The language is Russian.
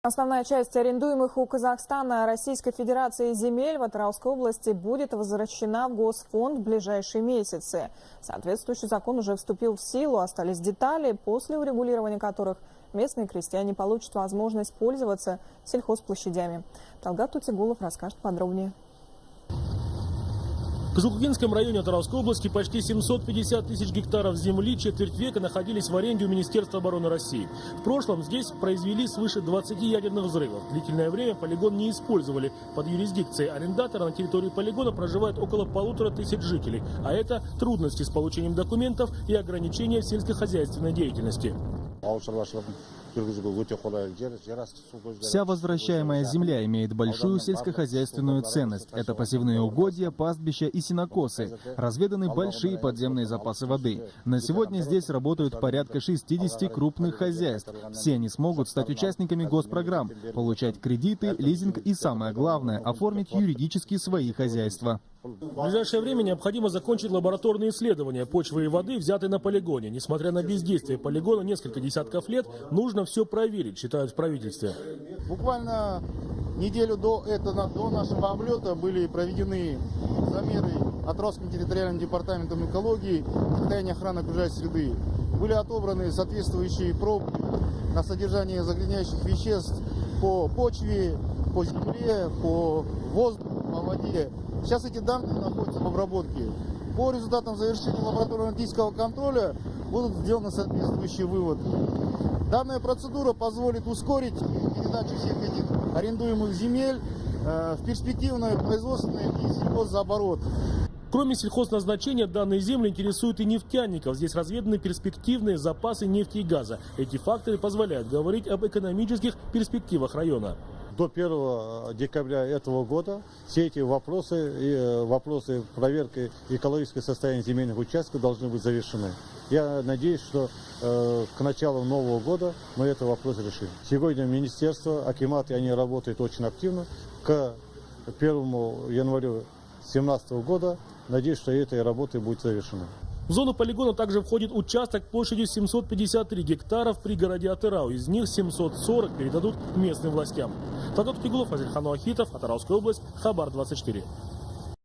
Основная часть арендуемых у Казахстана Российской Федерации земель в Атырауской области будет возвращена в Госфонд в ближайшие месяцы. Соответствующий закон уже вступил в силу, остались детали, после урегулирования которых местные крестьяне получат возможность пользоваться сельхозплощадями. Талгат Тутигулов расскажет подробнее. В Кызылкукинском районе Атырауской области почти 750 тысяч гектаров земли четверть века находились в аренде у Министерства обороны России. В прошлом здесь произвели свыше 20 ядерных взрывов. Длительное время полигон не использовали. Под юрисдикцией арендатора на территории полигона проживает около 1500 жителей. А это трудности с получением документов и ограничения в сельскохозяйственной деятельности. Вся возвращаемая земля имеет большую сельскохозяйственную ценность. Это посевные угодья, пастбища и сенокосы. Разведаны большие подземные запасы воды. На сегодня здесь работают порядка 60 крупных хозяйств. Все они смогут стать участниками госпрограмм, получать кредиты, лизинг и, самое главное, оформить юридически свои хозяйства. В ближайшее время необходимо закончить лабораторные исследования почвы и воды, взятые на полигоне. Несмотря на бездействие полигона несколько десятков лет, нужно все проверить, считают в правительстве. Буквально неделю до нашего облета были проведены замеры Атырауским территориальным департаментом экологии, состояния охраны окружающей среды. Были отобраны соответствующие пробы на содержание загрязняющих веществ по почве, по земле, по воздуху, по воде. Сейчас эти данные находятся в обработке. По результатам завершения лабораторно-аналитического контроля будут сделаны соответствующие выводы. Данная процедура позволит ускорить передачу всех этих арендуемых земель в перспективное производственное и сельхозоборот. Кроме сельхозназначения, данные земли интересуют и нефтяников. Здесь разведаны перспективные запасы нефти и газа. Эти факторы позволяют говорить об экономических перспективах района. До 1 декабря этого года все эти вопросы проверки экологического состояния земельных участков должны быть завершены. Я надеюсь, что к началу нового года мы этот вопрос решим. Сегодня министерство, акиматы, они работают очень активно. К 1 января 2017 года надеюсь, что этой работы будет завершена. В зону полигона также входит участок площадью 753 гектара в пригороде Атырау. Из них 740 передадут местным властям. Талгат Тутигулов, Азельхан Уахитов, Атырауская область, Хабар 24.